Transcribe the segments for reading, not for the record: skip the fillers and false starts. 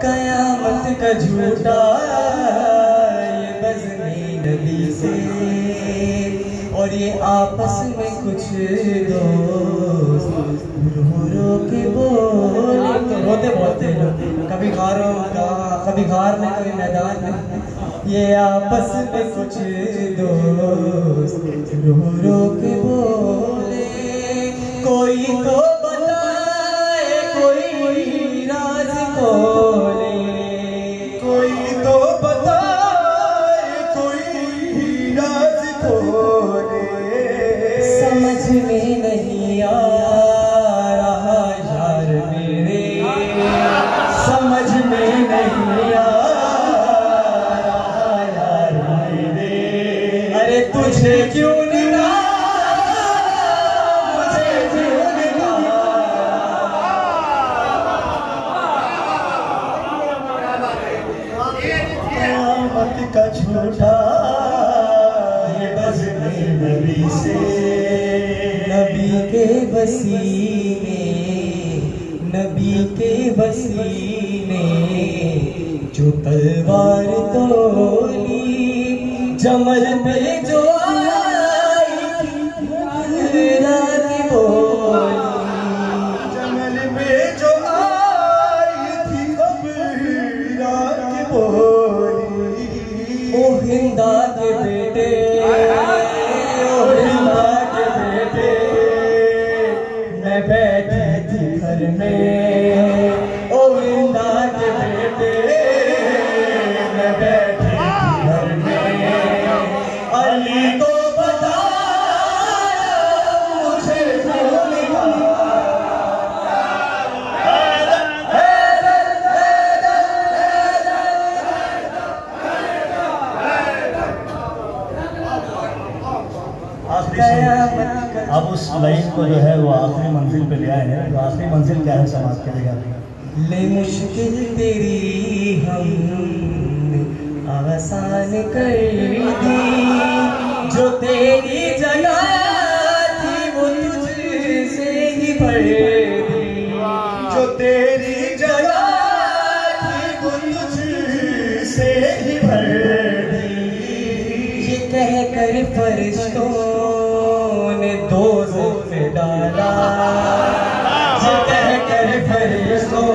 कयामत का झूठा ये बज़्मी नबी से, और ये आपस में कुछ दोस्त रो के बोले, तो रोते बोलते लोग, कभी घरों का, कभी घर में, कभी मैदान में, ये आपस में कुछ दोस्त रो के बोले, कोई तो बताए कोई राज खोले, कोई तो बताए कोई राज खोले, समझ में नहीं आ रहा यार मेरे, समझ में नहीं आ रहा यार मेरे, अरे तुझे क्यों निकाला, मुझे क्यों निकाला, कयामत का झूठा ये बज़्मी नबी से, नबी के वसीने, नबी के वसीने जो तलवार तोली, जमल पे जो आई थी रात बोली, जंगल में जो आई थी कबीरा की बोली, ओ हिंदा के बेटे, ओ हिंदा के बेटे, मैं बैठी थी घर में, ओ हिंदा के बेटे, मैं बैठी थी घर में, अली को बताया मुझे क्यों निकाला, अब उस लाइन को जो है वो आखिरी मंजिल पे ले आए हैं। तो आखिरी मंजिल क्या है समाज करेगा? ले मुश्किल तेरी हम आसान कर दी, जो तेरी जगह थी वो तुझसे ही भर दी, जो तेरी जगह थी वो तुझसे ही भर दी, ये कह कर फरिश्तों ने दोज़ख में डाला, ये कह कर फरिश्तों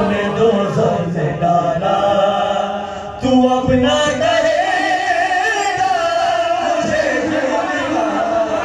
ने दोज़ख में डाला, तू अपना करेगा मुझे क्यों निकाला,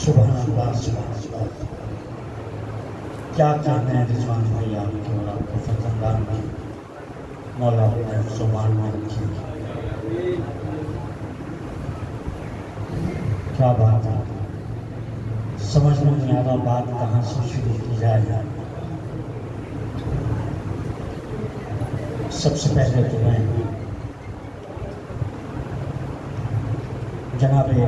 सुभान अल्लाह, सुभान अल्लाह। क्या कहते हैं रिजवान भाई आपके और आपके फर्जंदान की, मौला सुभान में रखी, क्या बात है, समझ में नहीं आ रहा बात कहाँ से शुरू की जाए। सबसे पहले तो मैं जनाबे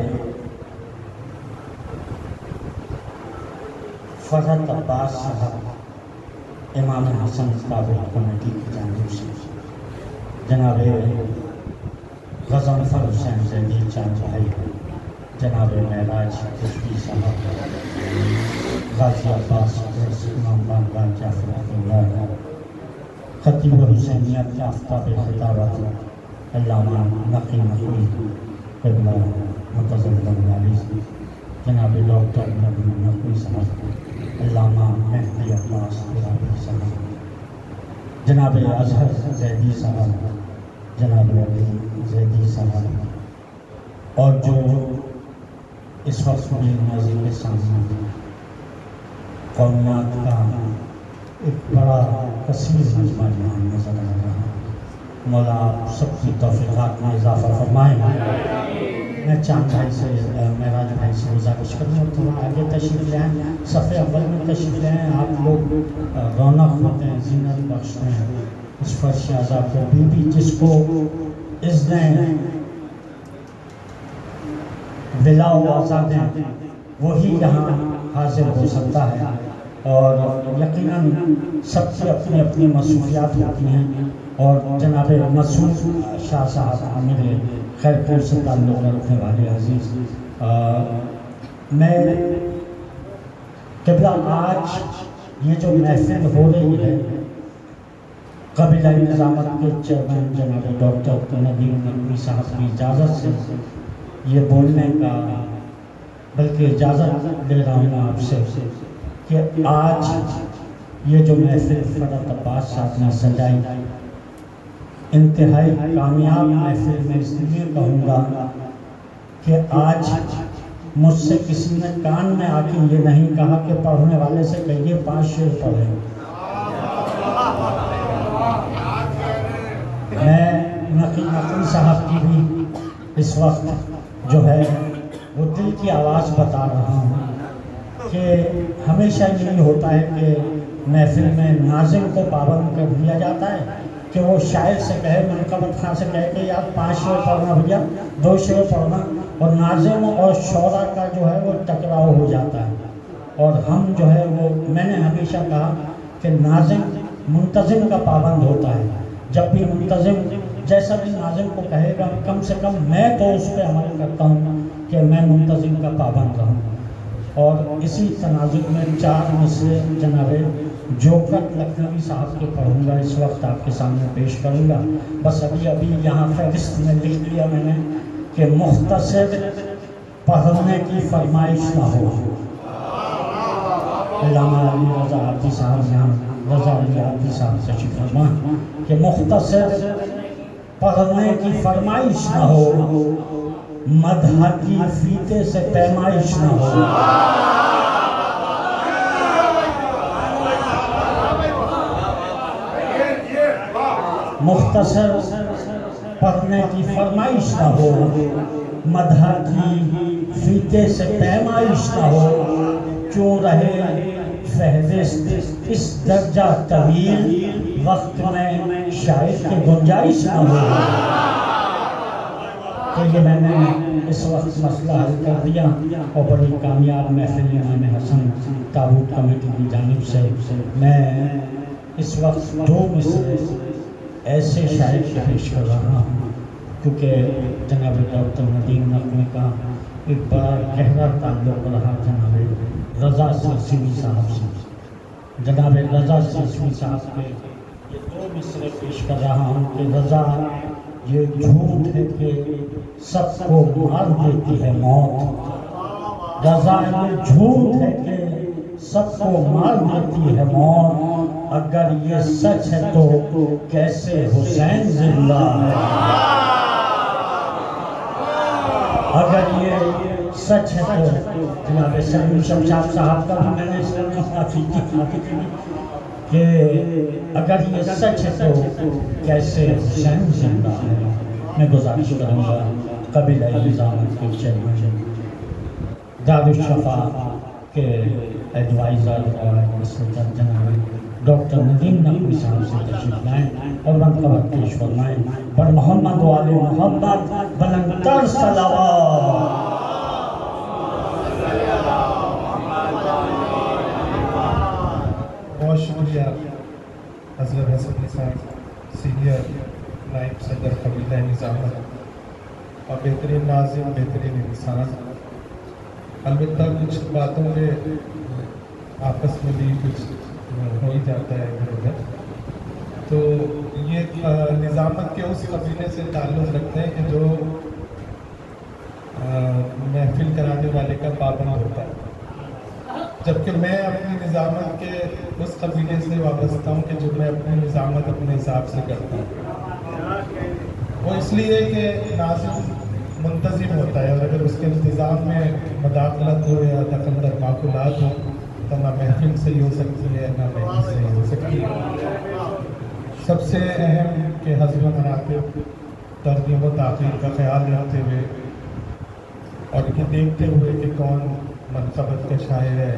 फरहत अब्बास साहब इमाम हसन काबिल कमेटी की जानिब से, जनाबे गज़नफ़र हुसैन ज़ैदी चांद भाई, जनाबे महराज खुशबी साहब, गाज़ी अब्बास इमाम बानगान जाफ़र, खतीब हुसैनियत आफ्ताब खिताबत अल्लामा नक़ी नक़वी क़िबला मुतज़ल्लल, जनाब डॉक्टर नक़वी साहब, अल्लामा मेहदी अब्बास साहब, जनाब अज़हर ज़ैदी साहब, जनाब अली ज़ैदी साहब, और जो इस वक्त भी नाज़रीन के सामने कौमियात का एक बड़ा कसीर मजमा नज़र आ रहा है, मौला सबकी तौफ़ीक़ात में इज़ाफ़ा फरमाए। मैं चांद भाई से, महराज भाई से गुजारिश करूँगा थोड़ा आगे तशरीफ़ ले आएँ, सफ़े अव्वल में तशरीफ़ ले आएँ। आप लोग रौनक होते हैं, ज़ीनत बख्शते हैं इस फर्श आज़ा को, बीबी जिसको इज़्ज़ें विला आज़ादें वही यहाँ हाजिर हो सकता है। और यकीनन सबकी अपनी अपनी मसरूफियात होती हैं और जनाब मसूद शाह साहब मेरे खैरपुर से ताल्लुक़ रखने वाले अजीज़, मैं क़िबला आज ये जो महफिल हो रही है क़बीला निज़ामत के चेयरमैन जनाब डॉक्टर नदीम नकवी साहब की इजाज़त से ये बोलने का बल्कि इजाज़त ले रहा हूँ आपसे कि आज ये जो महफिल फ़रत अब्बास साहब ने सजाई इंतहाई कामयाब महफिल में इसलिए कहूँगा कि आज मुझसे किसी ने कान में आके ये नहीं कहा कि पढ़ने वाले से कहिए 5 शेर पढ़े। मैं नकवी साहब की भी इस वक्त जो है वो दिल की आवाज़ बता रहा हूँ कि हमेशा यही होता है कि महफिल में नाज़िम को पाबंद कर दिया जाता है कि वो शायर से कहे, मनकबत खां से कहे कि यार 5 शेर पढ़ना भैया, 2 शेर पढ़ना, और नाज़िम और शौरा का जो है वो टकराव हो जाता है। और हम जो है वो मैंने हमेशा कहा कि नाज़िम मुंतज़िम का पाबंद होता है। जब भी मुंतज़िम जैसा भी नाज़िम को कहेगा कम से कम मैं तो उस पर अमल करता हूँ कि मैं मुंतज़िम का पाबंद रहूँ। और इसी तनाजुक में 4 मिसरे जनाब जोकर लखनवी साहब के पढ़ूँगा, इस वक्त आपके सामने पेश करूँगा। बस अभी यहाँ फहरिस्त में लिख दिया मैंने कि मुख्तसर पढ़ने की फरमाइश ना हो। अल्लामा अली रज़ा आब्दी साहब यहाँ रज़ा अली आब्दी साहब तशरीफ़ फरमा कि मुख्तसर पढ़ने की फरमाइश ना हो, मदह की फीते से पैमाइश ना हो। मुख्तसर पढ़ने की फरमाइश ना हो, मदह की फीते से पैमाइश ना हो। क्यों रहे फहरिस्त इस दर्जा तवील, वक्त में शायद की गुंजाइश ना हो। तो ये मैंने इस वक्त मसला हल कर दिया और बड़ी कामयाब महफिल इमाम हसन ताबूत कमेटी की जानिब से मैं इस वक्त 2 मिसरे ऐसे शायर पेश कर रहा हूँ क्योंकि जनाब डॉक्टर नदीम नकवी का एक बड़ा गहरा ताल्लुक़ रहा जनाब रज़ा सिलसिली साहब से। जनाब रज़ा सिलसिली साहब के ये 2 मिसरे पेश कर रहा हूँ कि रज़ा ये झूठ है कि सबको मार देती है मौत। रज़ा ये झूठ है कि सबको मार देती है मौत। अगर ये सच है तो कैसे हुसैन जिंदा है। अगर ये सच है तो जनाब सलीम शमशाद साहब का भी मैंने कि अगर ये सच है तो कैसे हुसैन जिंदा है। मैं गुजारिश करूँगा क़बीला निज़ामत के चेयरमैन दारुश्शफ़ा के एडवाइज़र और जनाब डॉक्टर नदीम नकवी साहब से तशरीफ़ लाएँ और मनक़बत पेश फरमाएँ। पर मोहम्मद वाले मोहम्मद बुलंदतर सलावत। बहुत शुक्रिया हज़रत हसन साहब, सीनियर नायब सदर क़बीला निज़ामत और बेहतरीन नाज़िम, बेहतरीन इंसान। अलबत्ता कुछ बातों में आपस में भी कुछ हो ही जाता है इधर उधर। तो ये निज़ामत के उस कबीले से ताल्लुक़ रखते हैं कि जो महफिल कराने वाले का पाबंद होता है, जबकि मैं अपनी निज़ामत के उस कबीले से वाबस्ता हूँ कि जो मैं अपनी निज़ामत अपने हिसाब से करता हूँ। वो इसलिए कि नाज़िम मुंतज़िम होता है और अगर उसके इंतज़ाम में मदाखलत हो या दखल माकूलात हो तो ना महफिल सही हो सकती है ना महफिल सही हो सकती है। सबसे अहम के हज़्ब मरातिब तरगीब व ताक़ीर का ख्याल रखते हुए और ये देखते हुए कि कौन मनक़बत का शायर है,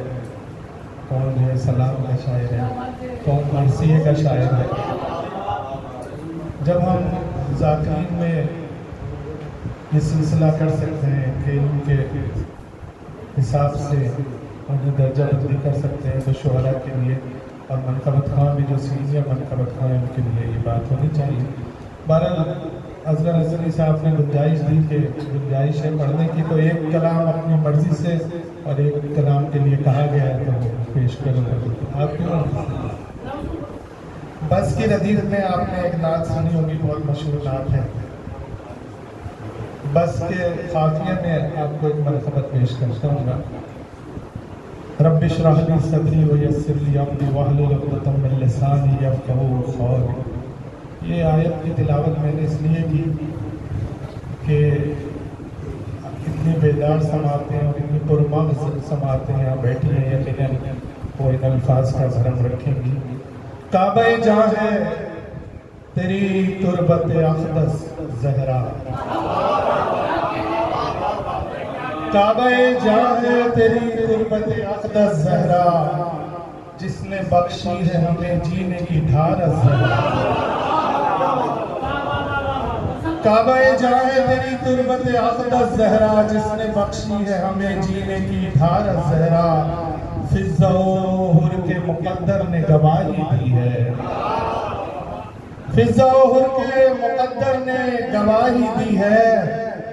कौन जो है सलाम का शायर है, कौन मरसिए का शायर है। जब हम ज़ाकिरीन में ये सिलसिला कर सकते हैं, खेलों के हिसाब से उन्हें दर्जा बंदी कर सकते हैं, तो शुहरा के लिए और मनकबत खां भी जो सीनियर मनकबत खां हैं उनके लिए ये बात होनी चाहिए। बहरहाल असगर हसनी साहब ने गुंजाइश दी कि गुंजाइश है पढ़ने की, तो एक कलाम अपनी मर्जी से और एक कलाम के लिए कहा गया है तो पेश करूँगा आपकी मर्जी से। बस की रदीफ में आपने एक नात सुनी होगी, बहुत मशहूर नात है। बस के काफिये में आपको एक मरतबत पेश करता हूँ। रब्बि इश्रह ली सदरी व यस्सिर ली अमरी वहलुल उक़दतम मिन लिसानी यफ़क़हू क़ौली। ये आयत की तिलावत मैंने इसलिए की कि इतनी बेदार समाते हैं और इतनी पुरमग़ज़ समाते हैं यहाँ बैठी हैं, यकीनन वो इन अल्फाज का भरम रखेंगी। काबे जहाँ है तेरी तुरबत अक़दस ज़हरा, काबे जहाँ है तेरी तुरबत अक़दस ज़हरा, जिसने बख्शी है हमें जीने की धारस ज़हरा। काबे जहाँ है तेरी तुरबत अक़दस ज़हरा, जिसने बख्शी है हमें जीने की धारस ज़हरा। फिज़्ज़ा-ओ-हुर के मुक़द्दर ने गवाही दी है, फिज़्ज़ा-ओ-हुर के मुक़द्दर ने गवाही दी है,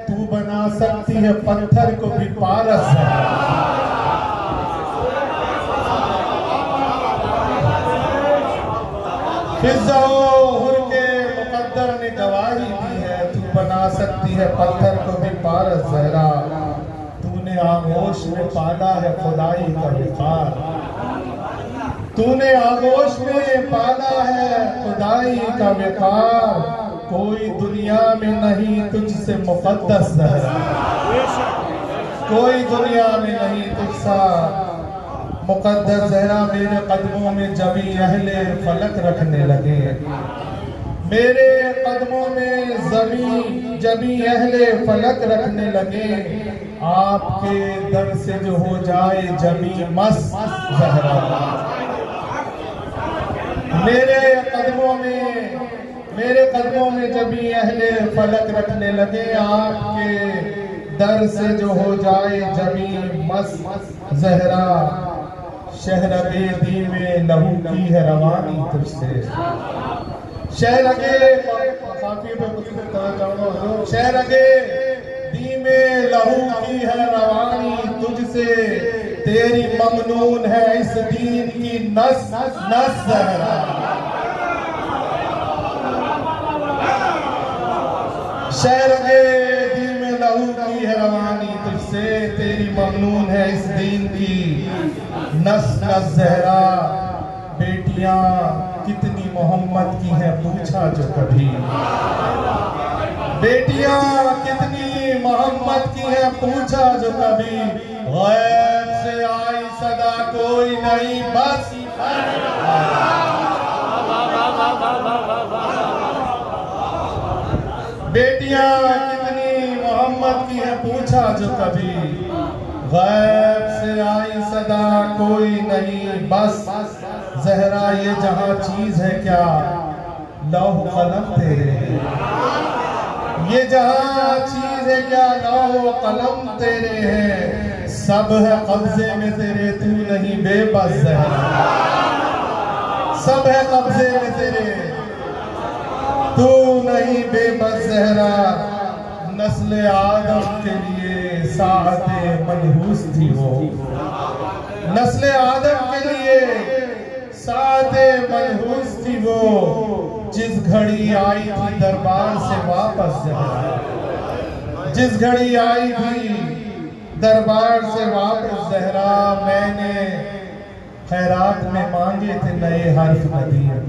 तू बना सकती है पत्थर को भी पारस ज़हरा। फिज़्ज़ा-ओ-हुर के मुक़द्दर ने गवाही दी है, तू बना सकती है पत्थर को भी पारस ज़हरा। तूने आगोश में पाला है खुदाई का विकार, तूने आगोश में पाला है खुदाई का विकार। कोई दुनिया में नहीं तुझसे मुक़द्दस ज़हरा, कोई दुनिया में नहीं तुझसा मुक़द्दस ज़हरा। मेरे कदमों में जमी अहले फलक रखने लगे, मेरे कदमों में जमी अहले फलक रखने लगे। आपके दर से जो हो जाए जमी मस्त ज़हरा, मेरे कदमों में जमी अहले फलक रखने लगे। आपके दर से जो हो जाए जमी मस्त ज़हरा। शहरगे दी में लहू की है रवानी तुझसे, शहरगे शहरगे दी में लहू की है रवानी तुझसे। तेरी ममनून है इस दीन की नस नस ज़हरा। शहरगे दी में लहू की है रवानी तुझसे, तेरी ममनून है इस दीन की नस नस ज़हरा। बेटियां कितनी मोहम्मद की है पूछा जो कभी, बेटियां कितनी मोहम्मद की है पूछा जो कभी। गैब से आई सदा कोई नहीं बस, बेटियां कितनी मोहम्मद की है पूछा जो कभी। गैब से आई सदा कोई नहीं बस, ज़हरा ये जहां चीज है क्या लौह कलम तेरे हैं। ये जहां चीज है क्या लौह कलम तेरे हैं। सब है कब्जे में तेरे तू नहीं बेबस ज़हरा, सब है कब्जे में तेरे तू नहीं बेबस ज़हरा। नस्ल आदम के लिए साअते मनहूस थी वो, नस्ल आदम के लिए साअते मनहूस थी वो। जिस घड़ी आई थी दरबार से वापस ज़हरा, जिस घड़ी आई थी दरबार से वापस ज़हरा। मैंने खैरात में मांगे थे नए हर्फ नदीम,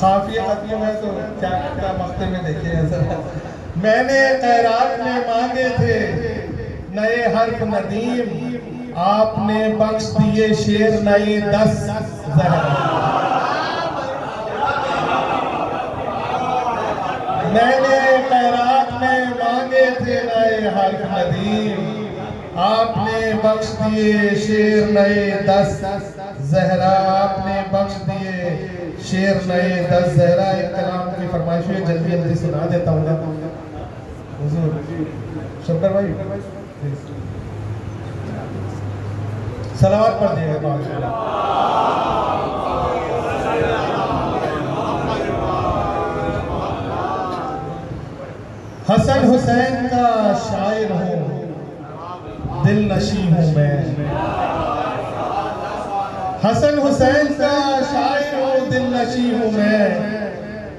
काफिया खत्म है तो क्या क्या मख्ते में देखिए ऐसा। मैंने खैरात में मांगे थे नए हर्फ नदीम, आपने बख्श दिए शेर नए 10 ज़हरा। मैंने खैरात में मांगे थे नए हर्फ नदीम, आपने बख्श दिए शेर नए 10 ज़हरा। आपने बख्श दिए शेर नए 10 ज़हरा। एक कलाम की फरमाइश हुई, जल्दी जल्दी सुना देता हूँ। हुजूर शंकर भाई सलावत पढ़ दिएगा। हसन हुसैन का शायर हूँ, दिल नशी हूँ मैं। हसन हुसैन का शायर हूँ, दिल नशी हूँ मैं।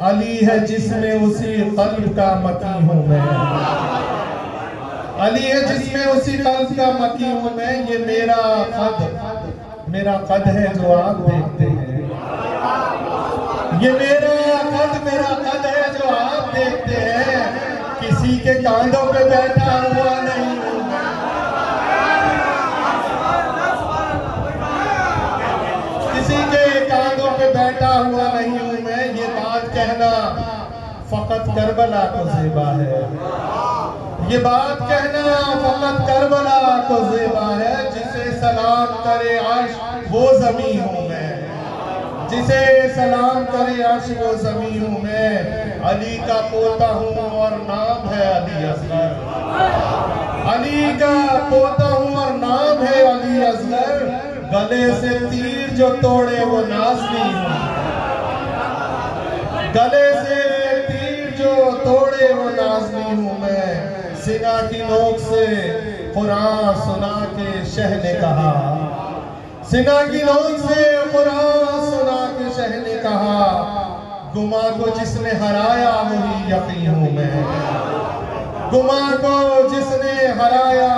अली है जिसमें उसी कल्ब का मकी हूँ मैं। अली है जिसमें उसी कल्ब का मकी हूँ मैं। ये मेरा कद है जो आप देखते हैं। ये मेरा कद है जो आप देखते हैं। किसी के कांधों पे बैठा हुआ नहीं हूँ मैं। किसी के कांधों पे बैठा हुआ नहीं हूँ मैं। ये बात कहना फकत करबला को ज़ेबा है। ये बात कहना फकत करबला को ज़ेबा है। जिसे सलाम करे अर्श वो ज़मीं हूँ मैं। जिसे सलाम करे अर्श वो ज़मीं हूँ मैं। अली का पोता हूँ और नाम है अली असगर। अली का पोता हूँ और नाम है अली असगर। गले से तीर जो तोड़े वो नाज़नी हूँ। गले से तीर जो तोड़े वो नाज़नी हूँ मैं। सिना की नोक से कुरान सुना के शह ने कहा। सिना की नोक से कुरान सुना के शह ने कहा। गुमा को जिसने हराया वही यकीन हूँ मैं। गुमा को जिसने हराया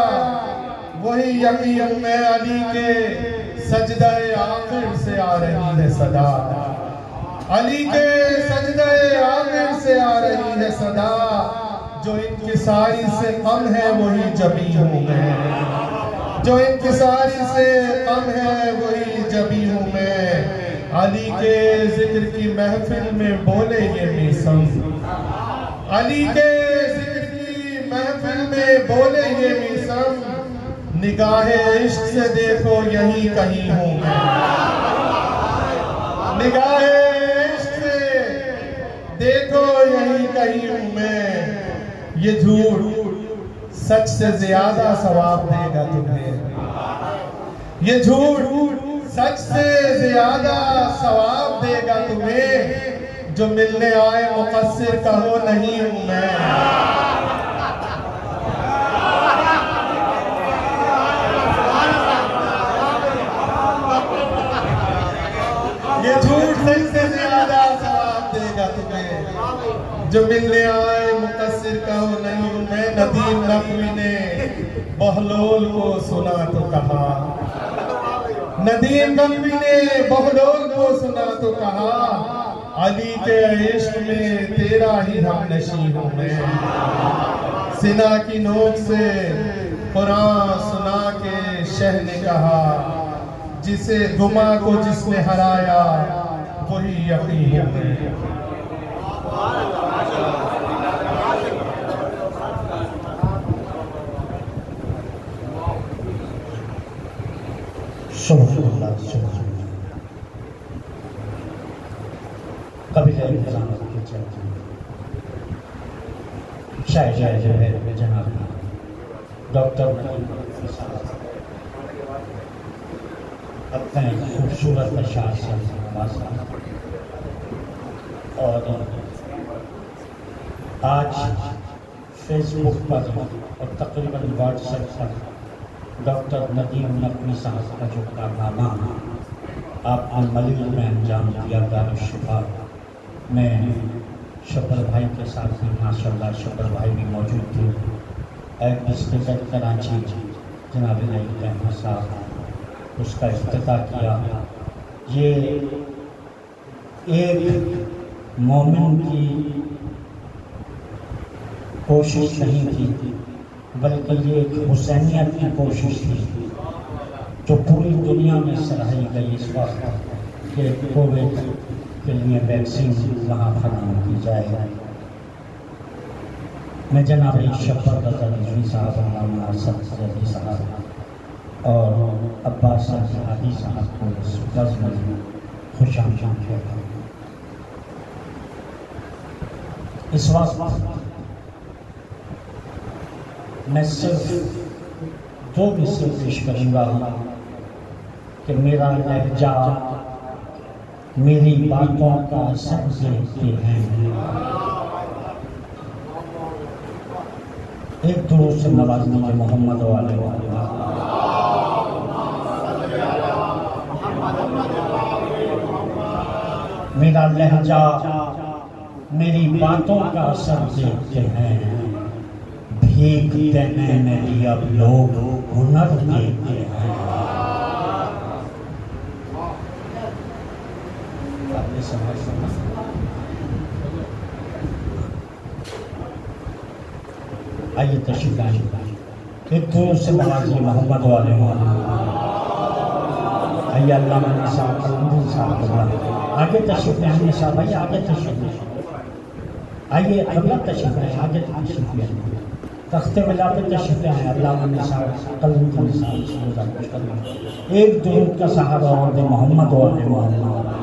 वही यकीन हूँ मैं। अली के सजदे आखिर से आ रही है सदा। अली के सजदे आखिर से आ रही है सदा। जो इंकिसारी से कम है वही जबी हूँ मैं। जो इंकिसारी से कम है वही जबी हूँ मैं। अली के जिक्र की महफिल में बोले ये मीसम। अली के जिक्र की महफिल में बोले ये मीसम। निगाहे इश्क से देखो यही कहीं हूँ मैं। निगाहे इश्क से देखो यही कहीं हूँ मैं। ये झूठ सच से ज्यादा सवाब देगा तुम्हें। ये झूठ सच से ज्यादा सवाब देगा तुम्हें। जो मिलने आए मुकस्सिर कहो नहीं हूं मैं। ये झूठ सच से ज्यादा सवाब देगा तुम्हें। जो मिलने आए मुकस्सिर कहो नहीं हूं मैं। नदीम नकवी ने बहलोल को सुना तो कहा। नदीम नकवी ने बहलोल को सुना तो कहा। अली के इश्क में तेरा ही हमनशी हूँ मैं। सिना की नोक से कुरान सुना के शह ने कहा। जिसे गुमा को जिसने हराया वही यकीन हूँ मैं। कभी के चलते शायद जो है जनाब डॉक्टर अपने खूबसूरत अशार से और आज फेसबुक पर और तकरीबन व्हाट्सएप पर डॉक्टर नदीम नकवी साहब का जो कारनामा आपने मलिक में अंजाम दिया दारुश्शिफा में शक्कर भाई के साथ में माशाल्लाह शक्कर भाई भी मौजूद थे। एडमिनिस्ट्रेटर कराची जनाब नईम साहब उसका इफ्तिताह किया। ये एक मोमिन की कोशिश नहीं थी बल्कि ये एक हुसैनियत की कोशिश थी जो पूरी दुनिया में सराही गई इस वक्त कि कोविड के लिए वैक्सीन वहाँ फराहम की जाए। मैं जनाब शफ़क़त रिज़वी साहब मौलाना असद ज़ैदी साहब और अब्बास हादी साहब को इस बज़्म में खुशामदीद कहता हूँ। इस वक्त मैं सिर्फ दो मिसरे पेश करूँगा कि मेरा लहजा मेरी बातों का सब देखते हैं। एक दुरूद से नवाज दीजिए मोहम्मद वाले मेरा लहजा मेरी बातों का असर देखते हैं। भीख देने में भी अब लोग हुनर देखते हैं। आइए तशरीफ लाइए। एक दूर से नवाजी मोहम्मद वाले आइए अल्लाह साहब आगे तशरीफ लाइए साहब, आइए आगे तशरीफ लाइए, आइए अल्लाह तशरीफ लाइए, आगे तशरीफ लाइए, तख्ते मिला पे तशरीफ लाइए। अल्लाह साहब एक दूर का सहारा और दे मोहम्मद वाले मोहम्मद।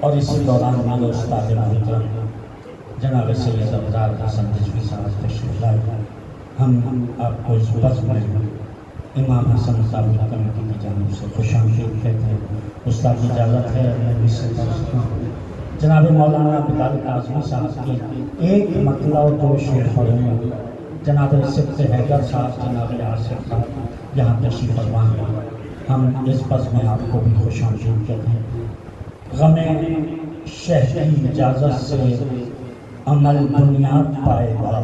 और इसी दौरान हमारे उस्ताद मोहतरम जनाब सैयद अब्रार हसन रिजवी साहब तशरीफ लाए। हम आपको इस बज़्म में इमाम हसन साहब कमेटी की जानिब से खुशामदीद कहते हैं। उस्ताद की इजाज़त है मैं भी जनाब मौलाना बिलाल आज़मी साहब की एक मतला और दो शेर पढ़ूँगा। जनाब सिफ्त हैदर साहब, जनाब आसिफ साहब यहाँ तशरीफ फरमा हैं। हम इस बज़्म में आपको भी खुशामदीद कहते हैं। गमे शह की इजाज़त से अमल बुनियाद पाएगा,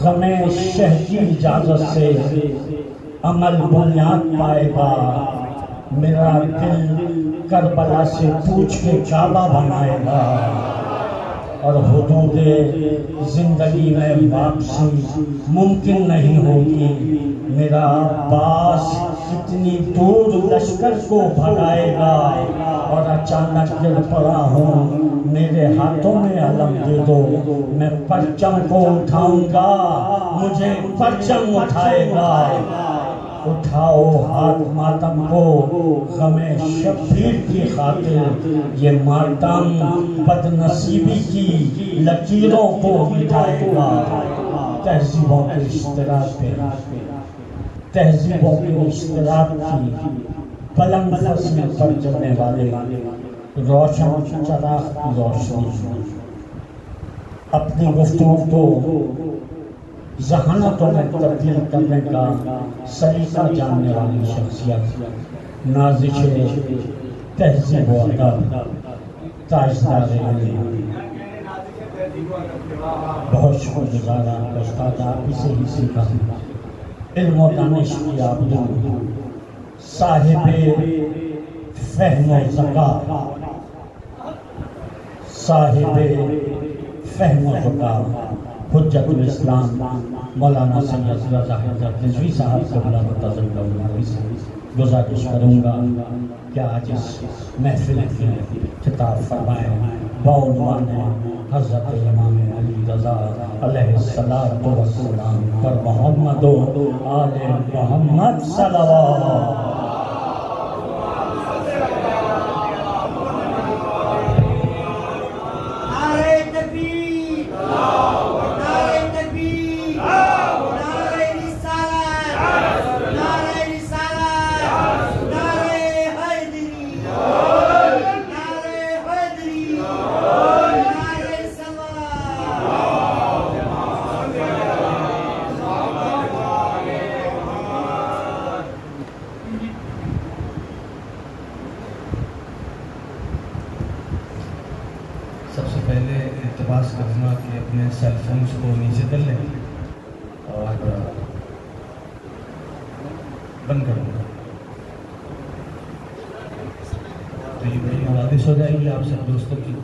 गमे शह की इजाज़त से अमल बुनियाद पाएगा। मेरा दिल करबला से पूछ के काबा बनाएगा और हुदूदे जिंदगी में वापसी मुमकिन नहीं होगी। मेरा अब्बास इतनी दूर लश्कर को भगाएगा और अचानक गिर पड़ा हूँ, मेरे हाथों में अलम दे दो, मैं परचम को उठाऊंगा, मुझे परचम उठाएगा। उठाओ हाथ मातम को गमे शब्बीर की खातिर, ये मातम बदनसीबी की लकीरों को मिटाएगा। तहजीबों के इश्तराक पे, तहजीबों के इश्तराक की पलंग फसने पर चलने वाले रोशन चराग की रोशनी, अपनी गुफ्तगू को ज़हानतों में तब्दील करने का सलीका जानने वाली शख्सियत, नाज़िशे तहज़ीब व अदब, ताजदार बहुत शुक्रगुज़ार आपका उस्ताद, आप इसे ही सीखा इल्म व दानिश की आबदू, साहिबे फ़हम व ज़कात, साहिबे फ़हम व ज़कात हुज्जतुल इस्लाम मौलाना सैयद रज़ा हैदर रिजवी साहब को बड़ा मुंतज़िम करूँगा। से गुजारिश करूँगा कि आज इस महफिल में खिताब फरमाएँ बउनवान हज़रत इमाम अली रज़ा अलैहिस्सलातु वस्सलाम पर मोहम्मद आले मोहम्मद सल्लल्लाहु। पहले इल्तमास करूँगा कि अपने सेल फोन्स को नीचे कर लें और बंद कर दूँगा। तो ये मेरी नवाजिश हो जाएगी आप सब दोस्तों की।